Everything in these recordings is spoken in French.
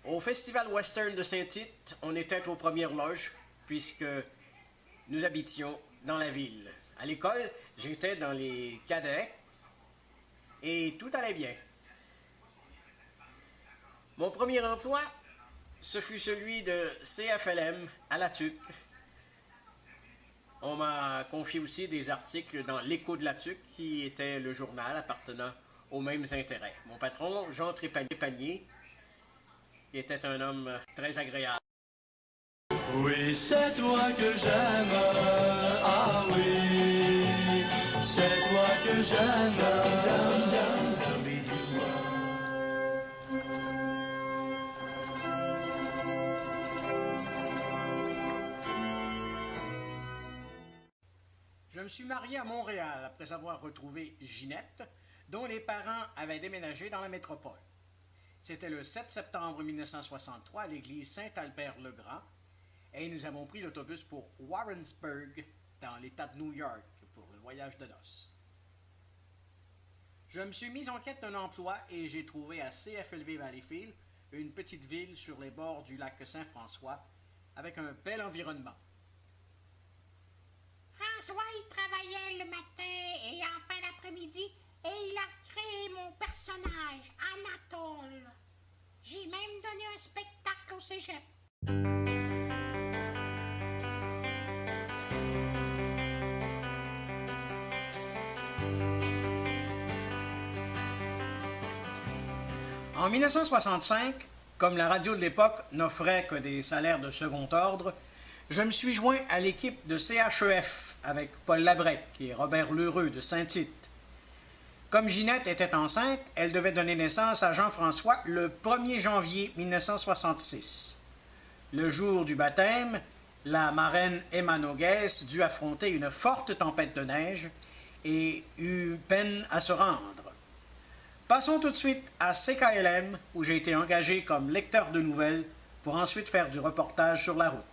Au Festival Western de Saint-Tite, on était aux premières loges, puisque nous habitions dans la ville. À l'école, j'étais dans les cadets, et tout allait bien. Mon premier emploi, ce fut celui de CFLM à la TUC. On m'a confié aussi des articles dans l'Écho de la TUC, qui était le journal appartenant aux mêmes intérêts. Mon patron, Jean Trépanier, qui était un homme très agréable. Oui, c'est toi que j'aime, ah oui, c'est toi que j'aime. Je me suis marié à Montréal après avoir retrouvé Ginette, dont les parents avaient déménagé dans la métropole. C'était le 7 septembre 1963 à l'église Saint-Albert-le-Grand, et nous avons pris l'autobus pour Warrensburg, dans l'État de New York, pour le voyage de noces. Je me suis mis en quête d'un emploi et j'ai trouvé à CFLV Valleyfield, une petite ville sur les bords du lac Saint-François, avec un bel environnement. François, il travaillait le matin et en fin d'après-midi et il a créé mon personnage, Anatole. J'ai même donné un spectacle au cégep. En 1965, comme la radio de l'époque n'offrait que des salaires de second ordre, je me suis joint à l'équipe de CHEF avec Paul Labrec et Robert Lheureux de Saint-Tite. Comme Ginette était enceinte, elle devait donner naissance à Jean-François le 1er janvier 1966. Le jour du baptême, la marraine Emma Noguès dut affronter une forte tempête de neige et eut peine à se rendre. Passons tout de suite à CKLM, où j'ai été engagé comme lecteur de nouvelles pour ensuite faire du reportage sur la route.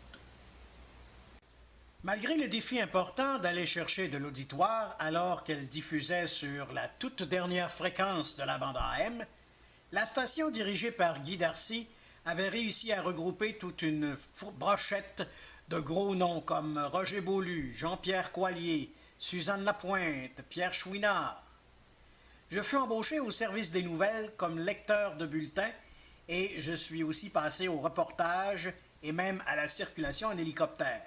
Malgré le défi important d'aller chercher de l'auditoire alors qu'elle diffusait sur la toute dernière fréquence de la bande AM, la station dirigée par Guy Darcy avait réussi à regrouper toute une brochette de gros noms comme Roger Beaulieu, Jean-Pierre Coallier, Suzanne Lapointe, Pierre Chouinard. Je fus embauché au service des nouvelles comme lecteur de bulletins et je suis aussi passé au reportage et même à la circulation en hélicoptère.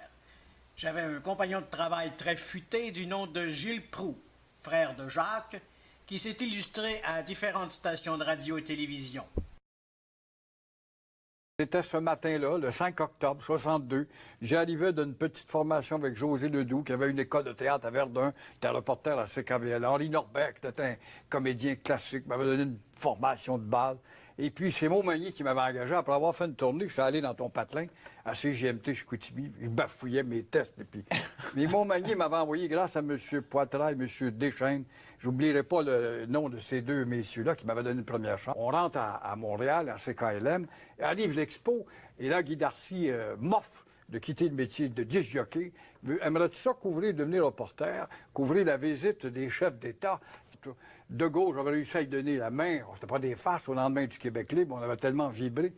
J'avais un compagnon de travail très futé du nom de Gilles Proulx, frère de Jacques, qui s'est illustré à différentes stations de radio et télévision. C'était ce matin-là, le 5 octobre 62. J'arrivais d'une petite formation avec José Ledoux, qui avait une école de théâtre à Verdun, qui était reporter à CKVL. Henri Norbert, qui était un comédien classique, m'avait donné une formation de base. Et puis, c'est Montmagny qui m'avait engagé. Après avoir fait une tournée, je suis allé dans ton patelin, à CGMT, chez Chicoutimi. Je bafouillais mes tests. Et puis... Mais Montmagny m'avait envoyé, grâce à M. Poitras et M. Deschênes, j'oublierai pas le nom de ces deux messieurs-là qui m'avaient donné une première chance. On rentre à Montréal, à CKLM, arrive l'expo, et là, Guy Darcy m'offre de quitter le métier de disc jockey. Aimerais-tu ça couvrir, devenir reporter, couvrir la visite des chefs d'État? De Gaulle, j'avais réussi à lui donner la main. C'était pas des farces au lendemain du Québec libre. On avait tellement vibré.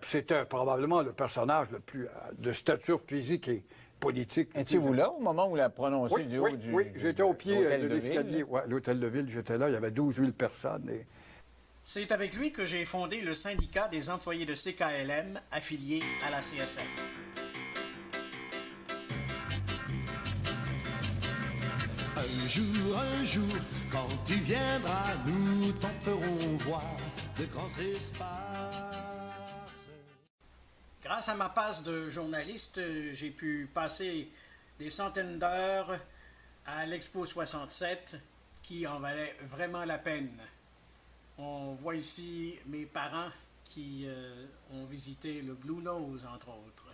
C'était probablement le personnage le plus de stature physique et politique. Étiez-vous là au moment où il a prononcé du haut du... Oui, j'étais au pied de l'escalier. Oui, l'hôtel de ville, j'étais là. Il y avait 12 000 personnes. Et... C'est avec lui que j'ai fondé le syndicat des employés de CKLM affiliés à la CSN. Un jour, quand tu viendras, nous t'en ferons voir de grands espaces. Grâce à ma passe de journaliste, j'ai pu passer des centaines d'heures à l'Expo 67 qui en valait vraiment la peine. On voit ici mes parents qui ont visité le Blue Nose, entre autres.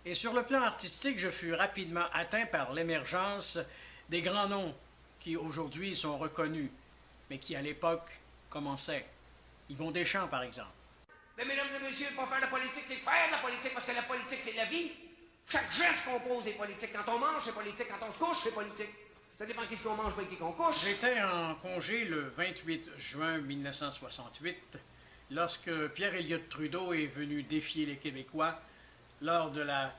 Et sur le plan artistique, je fus rapidement atteint par l'émergence des grands noms qui aujourd'hui sont reconnus, mais qui à l'époque commençaient. Yvon Deschamps, par exemple. Mais mesdames et messieurs, pas faire de politique, c'est faire de la politique, parce que la politique, c'est la vie. Chaque geste qu'on pose est politique. Quand on mange, c'est politique. Quand on se couche, c'est politique. Ça dépend qui qu'on mange, pas qui qu'on couche. J'étais en congé le 28 juin 1968. lorsque Pierre Elliott Trudeau est venu défier les Québécois lors de la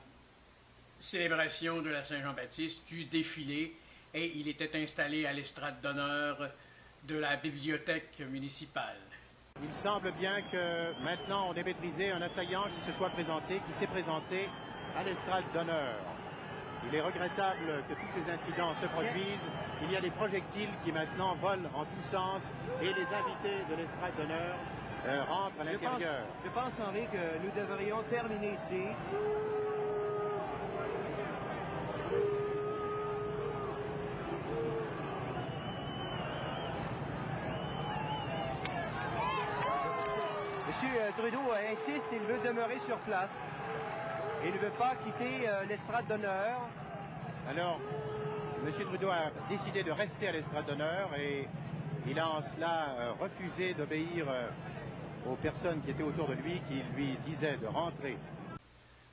célébration de la Saint-Jean-Baptiste, du défilé, et il était installé à l'estrade d'honneur de la bibliothèque municipale. Il semble bien que maintenant on ait maîtrisé un assaillant qui se soit présenté, qui s'est présenté à l'estrade d'honneur. Il est regrettable que tous ces incidents se produisent. Il y a des projectiles qui maintenant volent en tous sens et les invités de l'estrade d'honneur rentrent à l'intérieur. Je pense, Henri, que nous devrions terminer ici. Monsieur Trudeau insiste, il veut demeurer sur place. Il ne veut pas quitter l'estrade d'honneur. Alors, M. Trudeau a décidé de rester à l'estrade d'honneur et il a en cela refusé d'obéir aux personnes qui étaient autour de lui, qui lui disaient de rentrer.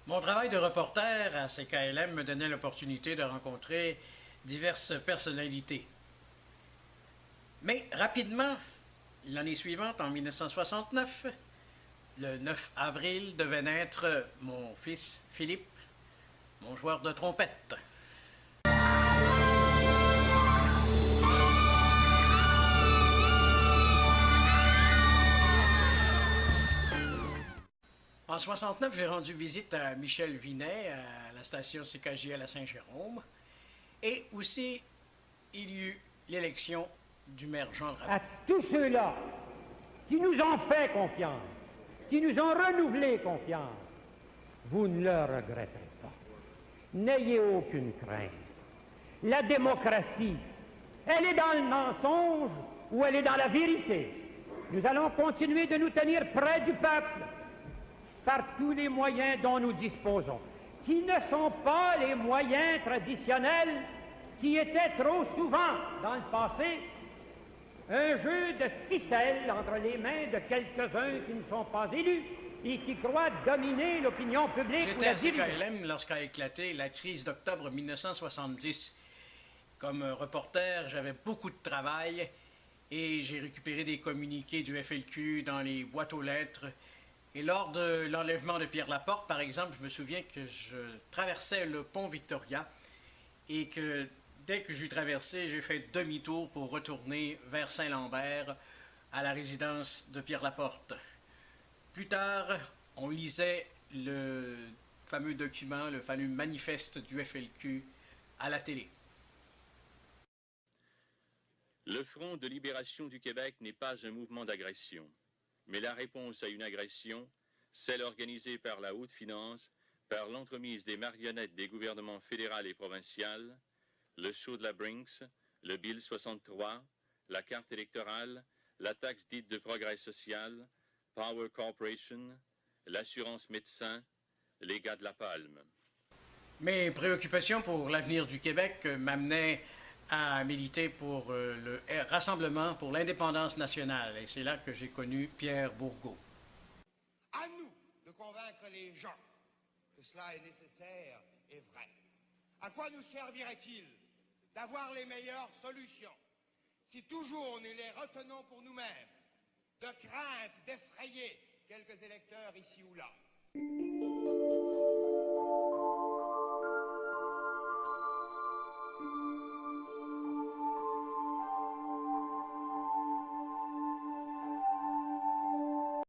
Mon travail de reporter à CKLM me donnait l'opportunité de rencontrer diverses personnalités. Mais rapidement, l'année suivante, en 1969, le 9 avril, devait naître mon fils Philippe, mon joueur de trompette. En 69, j'ai rendu visite à Michel Vinet à la station CKJL à Saint-Jérôme. Et aussi, il y eut l'élection du maire Jean Rabouin. À tous ceux-là qui nous ont fait confiance, qui nous ont renouvelé confiance, vous ne le regretterez pas. N'ayez aucune crainte. La démocratie, elle est dans le mensonge ou elle est dans la vérité. Nous allons continuer de nous tenir près du peuple par tous les moyens dont nous disposons, qui ne sont pas les moyens traditionnels qui étaient trop souvent, dans le passé, un jeu de ficelle entre les mains de quelques-uns qui ne sont pas élus et qui croient dominer l'opinion publique. J'étais à CKLM lorsqu'a éclaté la crise d'octobre 1970. Comme reporter, j'avais beaucoup de travail et j'ai récupéré des communiqués du FLQ dans les boîtes aux lettres. Et lors de l'enlèvement de Pierre Laporte, par exemple, je me souviens que je traversais le pont Victoria et que dès que j'eus traversé, j'ai fait demi-tour pour retourner vers Saint-Lambert, à la résidence de Pierre Laporte. Plus tard, on lisait le fameux document, le fameux manifeste du FLQ à la télé. Le Front de libération du Québec n'est pas un mouvement d'agression, mais la réponse à une agression, celle organisée par la haute finance, par l'entremise des marionnettes des gouvernements fédéral et provincial, le show de la Brinks, le Bill 63, la carte électorale, la taxe dite de progrès social, Power Corporation, l'assurance médecin, les gars de la Palme. Mes préoccupations pour l'avenir du Québec m'amenaient à militer pour le Rassemblement pour l'indépendance nationale. Et c'est là que j'ai connu Pierre Bourgault. À nous de convaincre les gens que cela est nécessaire et vrai. À quoi nous servirait-il d'avoir les meilleures solutions si toujours nous les retenons pour nous-mêmes, de crainte d'effrayer quelques électeurs ici ou là?